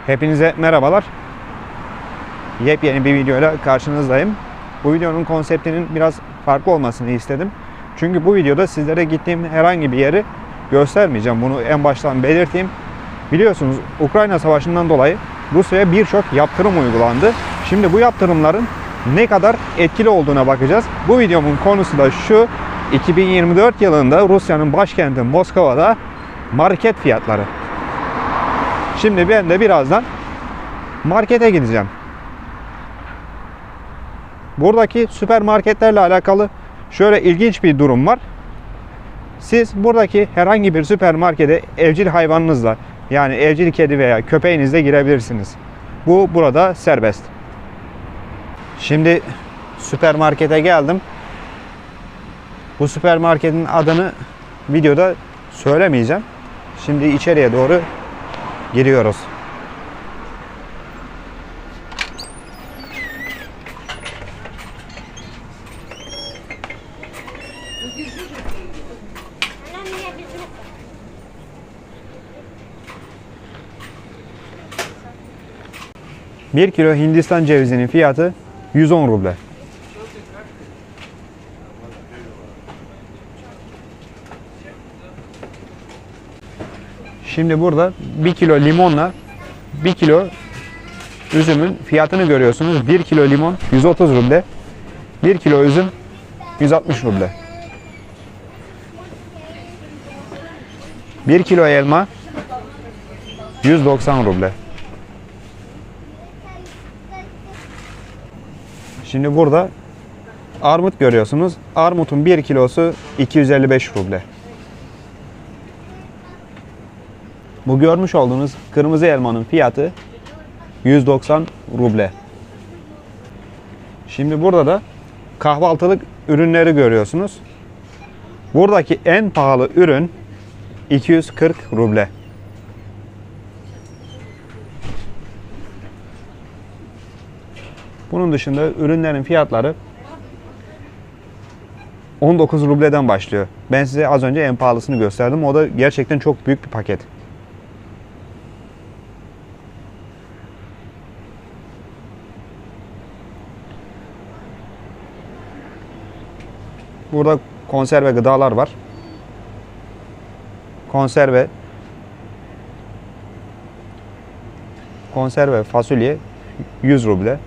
Hepinize merhabalar. Yepyeni bir videoyla karşınızdayım. Bu videonun konseptinin biraz farklı olmasını istedim. Çünkü bu videoda sizlere gittiğim herhangi bir yeri göstermeyeceğim. Bunu en baştan belirteyim. Biliyorsunuz Ukrayna Savaşı'ndan dolayı Rusya'ya birçok yaptırım uygulandı. Şimdi bu yaptırımların ne kadar etkili olduğuna bakacağız. Bu videomun konusu da şu: 2024 yılında Rusya'nın başkenti Moskova'da market fiyatları. Şimdi ben de birazdan markete gideceğim. Buradaki süpermarketlerle alakalı şöyle ilginç bir durum var. Siz buradaki herhangi bir süpermarkete evcil hayvanınızla, yani evcil kedi veya köpeğinizle girebilirsiniz. Bu burada serbest. Şimdi süpermarkete geldim. Bu süpermarketin adını videoda söylemeyeceğim. Şimdi içeriye doğru giriyoruz. Bir kilo Hindistan cevizinin fiyatı 110 ruble. Şimdi burada 1 kilo limonla 1 kilo üzümün fiyatını görüyorsunuz. 1 kilo limon 130 ruble. 1 kilo üzüm 160 ruble. 1 kilo elma 190 ruble. Şimdi burada armut görüyorsunuz. Armutun 1 kilosu 255 ruble. Bu görmüş olduğunuz kırmızı elmanın fiyatı 190 ruble. Şimdi burada da kahvaltılık ürünleri görüyorsunuz. Buradaki en pahalı ürün 240 ruble. Bunun dışında ürünlerin fiyatları 19 rubleden başlıyor. Ben size az önce en pahalısını gösterdim. O da gerçekten çok büyük bir paket. Burada konserve gıdalar var. Konserve fasulye 100 ruble.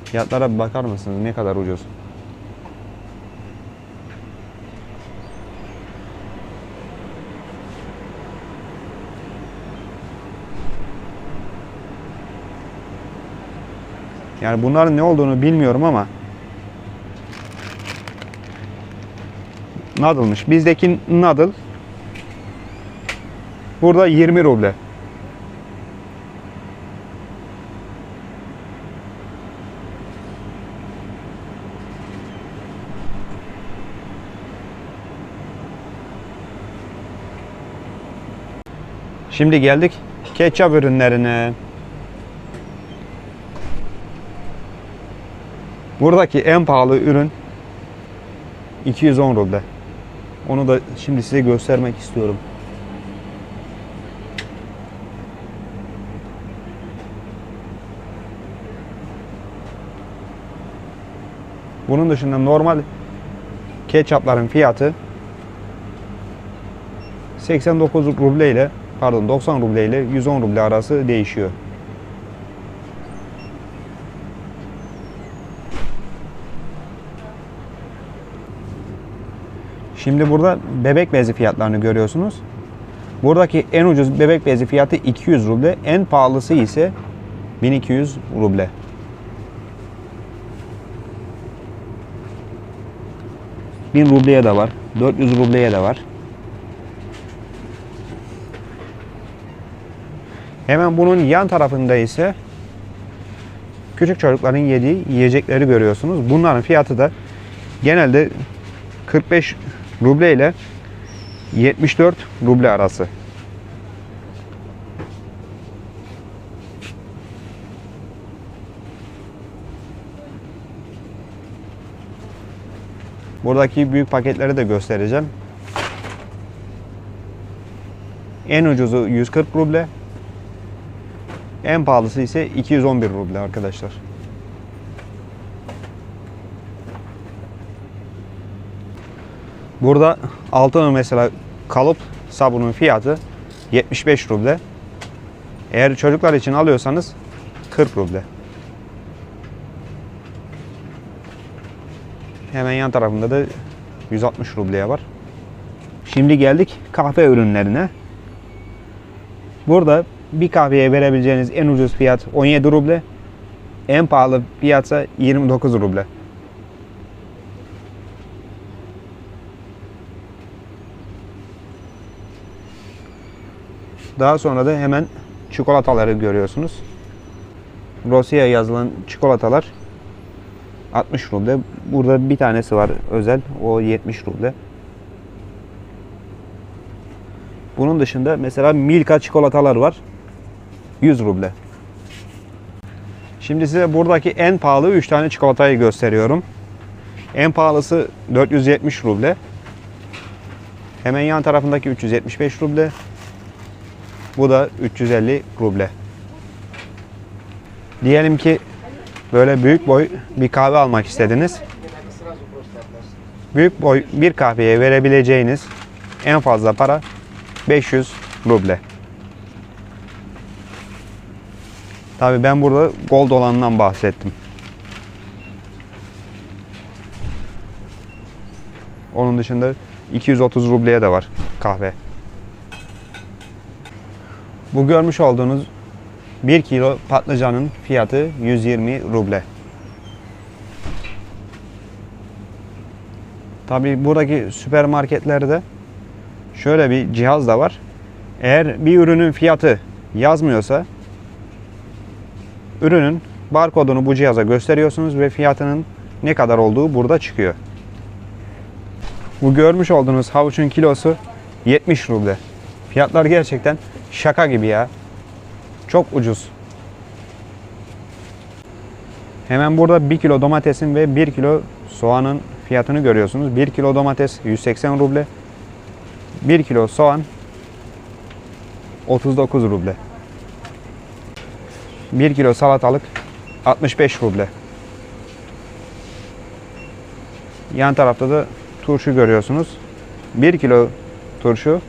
Fiyatlara bir bakar mısınız? Ne kadar ucuz. Yani bunların ne olduğunu bilmiyorum ama noodle'mış. Bizdeki noodle burada 20 ruble. Şimdi geldik ketçap ürünlerine. Buradaki en pahalı ürün 210 ruble. Onu da şimdi size göstermek istiyorum. Bunun dışında normal ketçapların fiyatı 89 ruble ile 90 ruble ile 110 ruble arası değişiyor. Şimdi burada bebek bezi fiyatlarını görüyorsunuz. Buradaki en ucuz bebek bezi fiyatı 200 ruble, en pahalısı ise 1200 ruble. Bin rubleye de var, 400 rubleye de var. Hemen bunun yan tarafında ise küçük çocukların yediği yiyecekleri görüyorsunuz. Bunların fiyatı da genelde 45 ruble ile 74 ruble arası. Buradaki büyük paketleri de göstereceğim. En ucuzu 140 ruble. En pahalısı ise 211 ruble arkadaşlar. Burada altın mesela kalıp sabunun fiyatı 75 ruble. Eğer çocuklar için alıyorsanız 40 ruble. Hemen yan tarafında da 160 rubleye var. Şimdi geldik kahve ürünlerine. Burada bir kahveye verebileceğiniz en ucuz fiyat 17 ruble. En pahalı fiyatsa 29 ruble. Daha sonra da hemen çikolataları görüyorsunuz. Rossiya yazılan çikolatalar 60 ruble. Burada bir tanesi var özel. O 70 ruble. Bunun dışında mesela Milka çikolatalar var. 100 ruble. Şimdi size buradaki en pahalı 3 tane çikolatayı gösteriyorum. En pahalısı 470 ruble. Hemen yan tarafındaki 375 ruble. Bu da 350 ruble. Diyelim ki böyle büyük boy bir kahve almak istediniz. Büyük boy bir kahveye verebileceğiniz en fazla para 500 ruble. Tabii ben burada gold olanından bahsettim. Onun dışında 230 rubleye de var kahve. Bu görmüş olduğunuz 1 kilo patlıcanın fiyatı 120 ruble. Tabii buradaki süpermarketlerde şöyle bir cihaz da var. Eğer bir ürünün fiyatı yazmıyorsa ürünün barkodunu bu cihaza gösteriyorsunuz ve fiyatının ne kadar olduğu burada çıkıyor. Bu görmüş olduğunuz havuçun kilosu 70 ruble. Fiyatlar gerçekten şaka gibi ya. Çok ucuz. Hemen burada 1 kilo domatesin ve 1 kilo soğanın fiyatını görüyorsunuz. 1 kilo domates 180 ruble. 1 kilo soğan 39 ruble. 1 kilo salatalık 65 ruble. Yan tarafta da turşu görüyorsunuz. 1 kilo turşu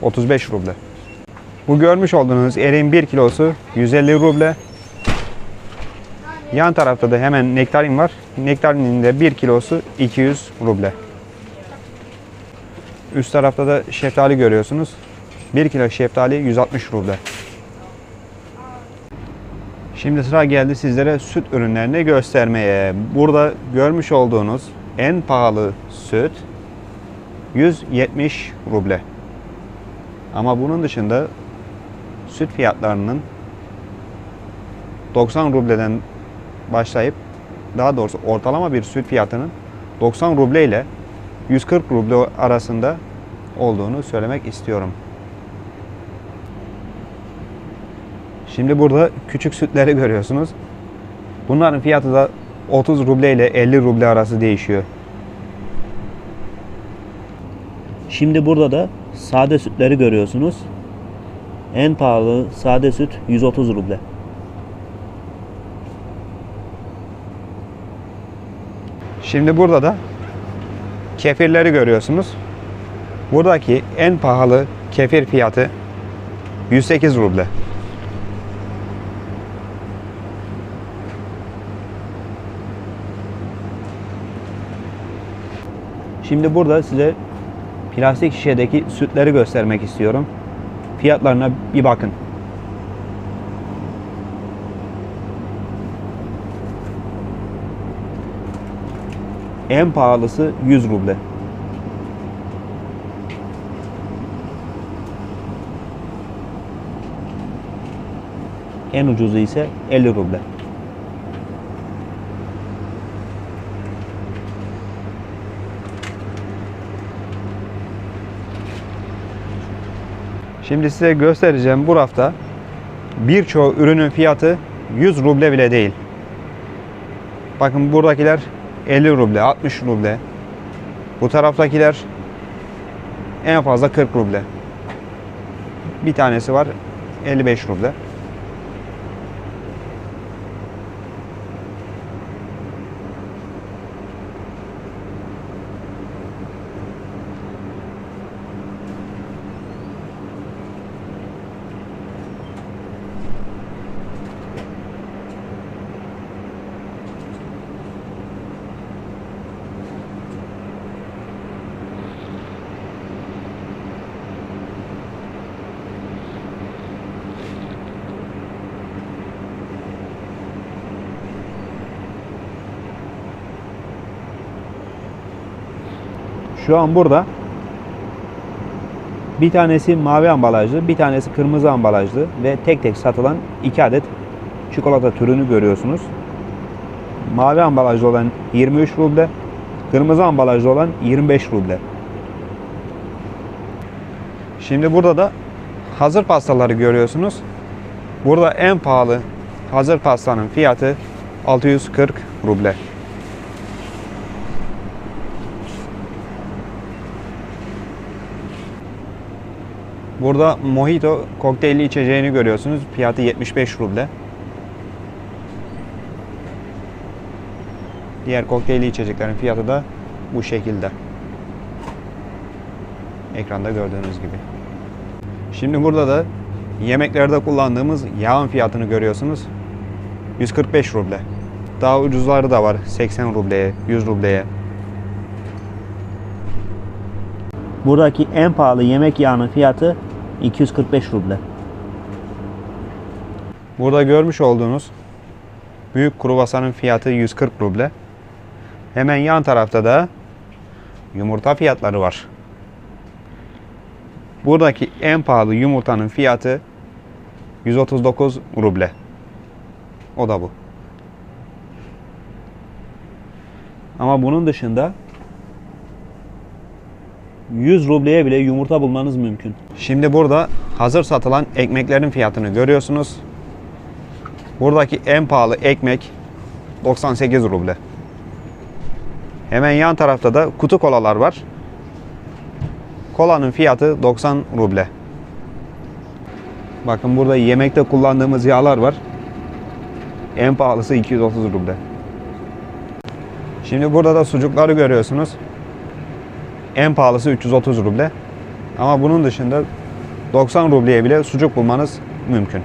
35 ruble. Bu görmüş olduğunuz eriğin 1 kilosu 150 ruble. Yan tarafta da hemen nektarin var. Nektarinin de 1 kilosu 200 ruble. Üst tarafta da şeftali görüyorsunuz. 1 kilo şeftali 160 ruble. Şimdi sıra geldi sizlere süt ürünlerini göstermeye. Burada görmüş olduğunuz en pahalı süt 170 ruble. Ama bunun dışında süt fiyatlarının 90 rubleden başlayıp, daha doğrusu ortalama bir süt fiyatının 90 ruble ile 140 ruble arasında olduğunu söylemek istiyorum. Şimdi burada küçük sütleri görüyorsunuz. Bunların fiyatı da 30 ruble ile 50 ruble arası değişiyor. Şimdi burada da sade sütleri görüyorsunuz. En pahalı sade süt 130 ruble. Şimdi burada da kefirleri görüyorsunuz. Buradaki en pahalı kefir fiyatı 108 ruble. Şimdi burada size plastik şişedeki sütleri göstermek istiyorum. Fiyatlarına bir bakın. En pahalısı 100 ruble. En ucuzu ise 50 ruble. Şimdi size göstereceğim bu rafta birçoğu ürünün fiyatı 100 ruble bile değil. Bakın buradakiler 50 ruble, 60 ruble. Bu taraftakiler en fazla 40 ruble. Bir tanesi var 55 ruble. Şu an burada bir tanesi mavi ambalajlı, bir tanesi kırmızı ambalajlı ve tek tek satılan 2 adet çikolata türünü görüyorsunuz. Mavi ambalajlı olan 23 ruble, kırmızı ambalajlı olan 25 ruble. Şimdi burada da hazır pastaları görüyorsunuz. Burada en pahalı hazır pastanın fiyatı 640 ruble. Burada mojito kokteylli içeceğini görüyorsunuz. Fiyatı 75 ruble. Diğer kokteylli içeceklerin fiyatı da bu şekilde. Ekranda gördüğünüz gibi. Şimdi burada da yemeklerde kullandığımız yağın fiyatını görüyorsunuz. 145 ruble. Daha ucuzları da var. 80 rubleye, 100 rubleye. Buradaki en pahalı yemek yağının fiyatı 245 ruble. Burada görmüş olduğunuz büyük kruvasanın fiyatı 140 ruble. Hemen yan tarafta da yumurta fiyatları var. Buradaki en pahalı yumurtanın fiyatı 139 ruble. O da bu. Ama bunun dışında 100 rubleye bile yumurta bulmanız mümkün. Şimdi burada hazır satılan ekmeklerin fiyatını görüyorsunuz. Buradaki en pahalı ekmek 98 ruble. Hemen yan tarafta da kutu kolalar var. Kolanın fiyatı 90 ruble. Bakın burada yemekte kullandığımız yağlar var. En pahalısı 230 ruble. Şimdi burada da sucukları görüyorsunuz. En pahalısı 330 ruble. Ama bunun dışında 90 rubleye bile sucuk bulmanız mümkün.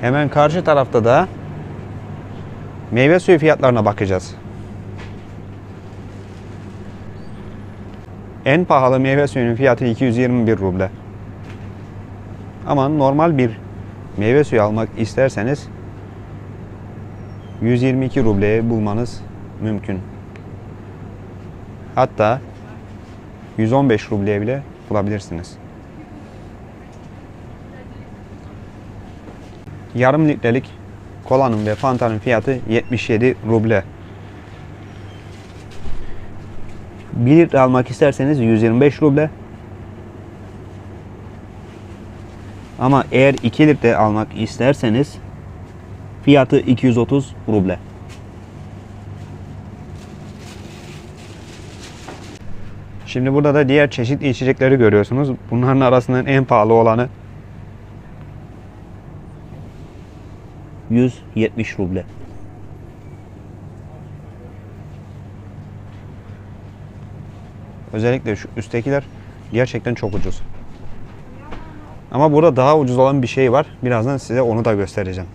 Hemen karşı tarafta da meyve suyu fiyatlarına bakacağız. En pahalı meyve suyunun fiyatı 221 ruble. Ama normal bir meyve suyu almak isterseniz 122 rubleye bulmanız mümkün. Hatta 115 rubleye bile bulabilirsiniz. Yarım litrelik kolanın ve fantanın fiyatı 77 ruble. 1 litre almak isterseniz 125 ruble. Ama eğer 2 litre almak isterseniz fiyatı 230 ruble. Şimdi burada da diğer çeşitli içecekleri görüyorsunuz. Bunların arasından en pahalı olanı 170 ruble. özellikle şu üsttekiler gerçekten çok ucuz. Ama burada daha ucuz olan bir şey var. Birazdan size onu da göstereceğim.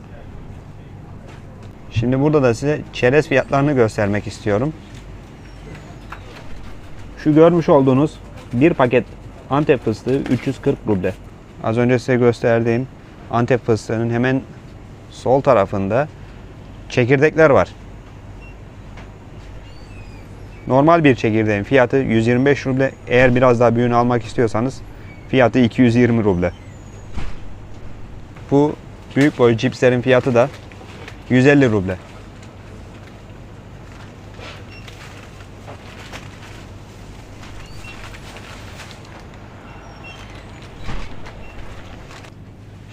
Şimdi burada da size çerez fiyatlarını göstermek istiyorum. Şu görmüş olduğunuz bir paket Antep fıstığı 340 ruble. Az önce size gösterdiğim Antep fıstığının hemen sol tarafında çekirdekler var. Normal bir çekirdeğin fiyatı 125 ruble. Eğer biraz daha büyüğünü almak istiyorsanız fiyatı 220 ruble. Bu büyük boy cipslerin fiyatı da 150 ruble.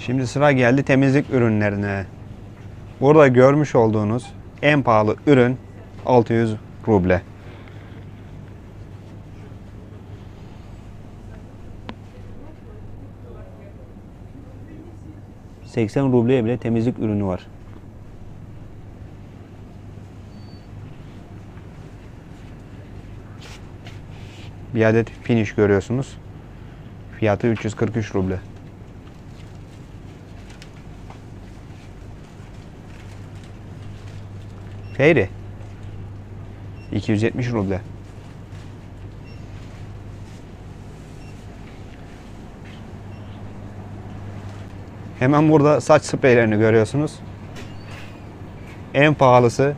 Şimdi sıra geldi temizlik ürünlerine. Burada görmüş olduğunuz en pahalı ürün 600 ruble. ...80 rubleye bile temizlik ürünü var. Bir adet finish görüyorsunuz. Fiyatı 343 ruble. Fairy 270 ruble. Hemen burada saç spreylerini görüyorsunuz. En pahalısı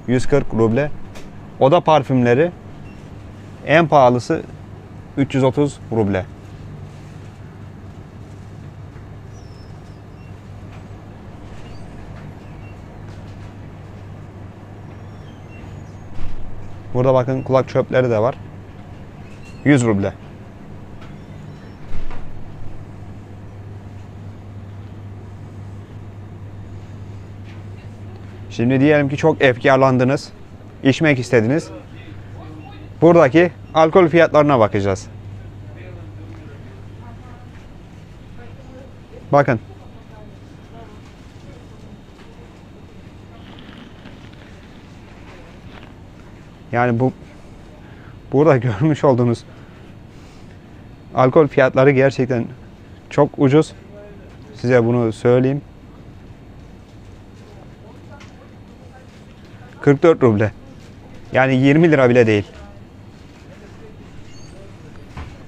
140 ruble. Oda parfümleri en pahalısı 330 ruble. Burada bakın kulak çöpleri de var. 100 ruble. Şimdi diyelim ki çok efkarlandınız. İçmek istediniz. Buradaki alkol fiyatlarına bakacağız. Bakın. Yani burada görmüş olduğunuz alkol fiyatları gerçekten çok ucuz. Size bunu söyleyeyim. 44 ruble. Yani 20 lira bile değil.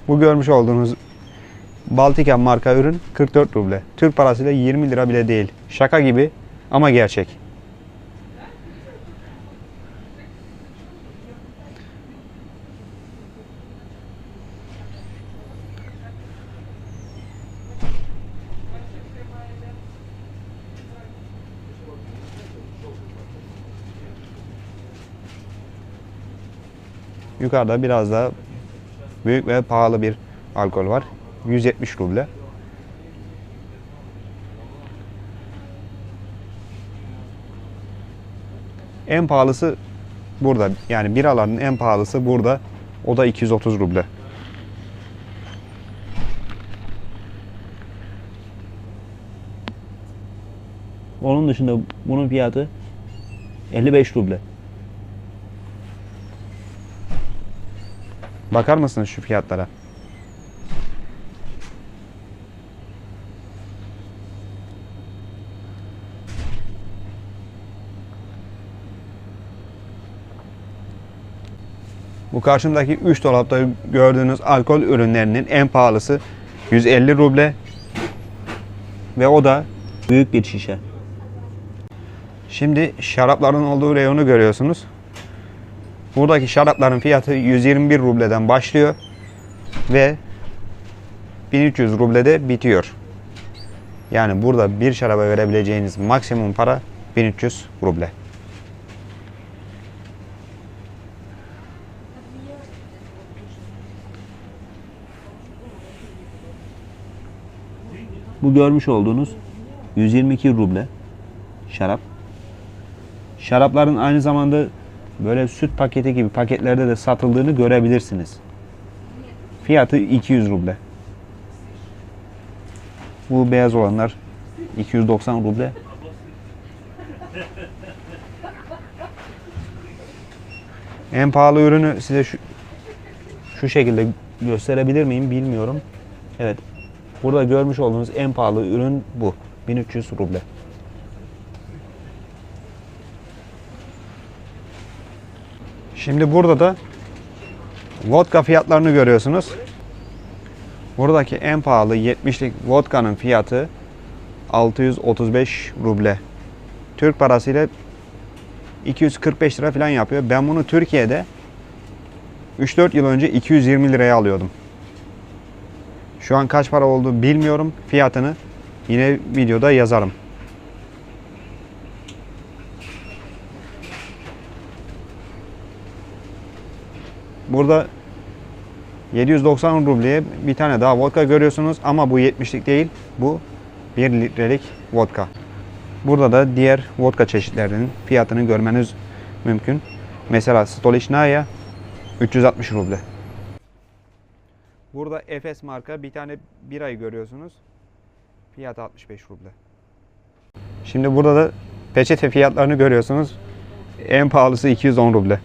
Bu görmüş olduğunuz Baltika marka ürün 44 ruble. Türk parasıyla 20 lira bile değil. Şaka gibi ama gerçek. Yukarıda biraz daha büyük ve pahalı bir alkol var. 170 ruble. En pahalısı burada. Yani biraların en pahalısı burada. O da 230 ruble. Onun dışında bunun fiyatı 55 ruble. Bakar mısınız şu fiyatlara? Bu karşımdaki 3 dolapta gördüğünüz alkol ürünlerinin en pahalısı 150 ruble ve o da Büyük bir şişe. şimdi şarapların olduğu reyonu görüyorsunuz. Buradaki şarapların fiyatı 121 rubleden başlıyor ve 1300 rublede bitiyor. Yani burada bir şaraba verebileceğiniz maksimum para 1300 ruble. Bu görmüş olduğunuz 122 ruble şarap. Şarapların aynı zamanda böyle süt paketi gibi paketlerde de satıldığını görebilirsiniz. Fiyatı 200 ruble. Bu beyaz olanlar 290 ruble. En pahalı ürünü size şu şekilde gösterebilir miyim bilmiyorum. Evet. Burada görmüş olduğunuz en pahalı ürün bu. 1300 ruble. Şimdi burada da vodka fiyatlarını görüyorsunuz. Buradaki en pahalı 70'lik vodkanın fiyatı 635 ruble. Türk parasıyla 245 lira falan yapıyor. Ben bunu Türkiye'de 3-4 yıl önce 220 liraya alıyordum. Şu an kaç para olduğunu bilmiyorum. Fiyatını yine videoda yazarım. Burada 790 rubleye bir tane daha vodka görüyorsunuz ama bu 70'lik değil. Bu 1 litrelik vodka. Burada da diğer vodka çeşitlerinin fiyatını görmeniz mümkün. Mesela Stolichnaya 360 ruble. Burada Efes marka bir tane birayı görüyorsunuz. Fiyatı 65 ruble. Şimdi burada da peçete fiyatlarını görüyorsunuz. En pahalısı 210 ruble.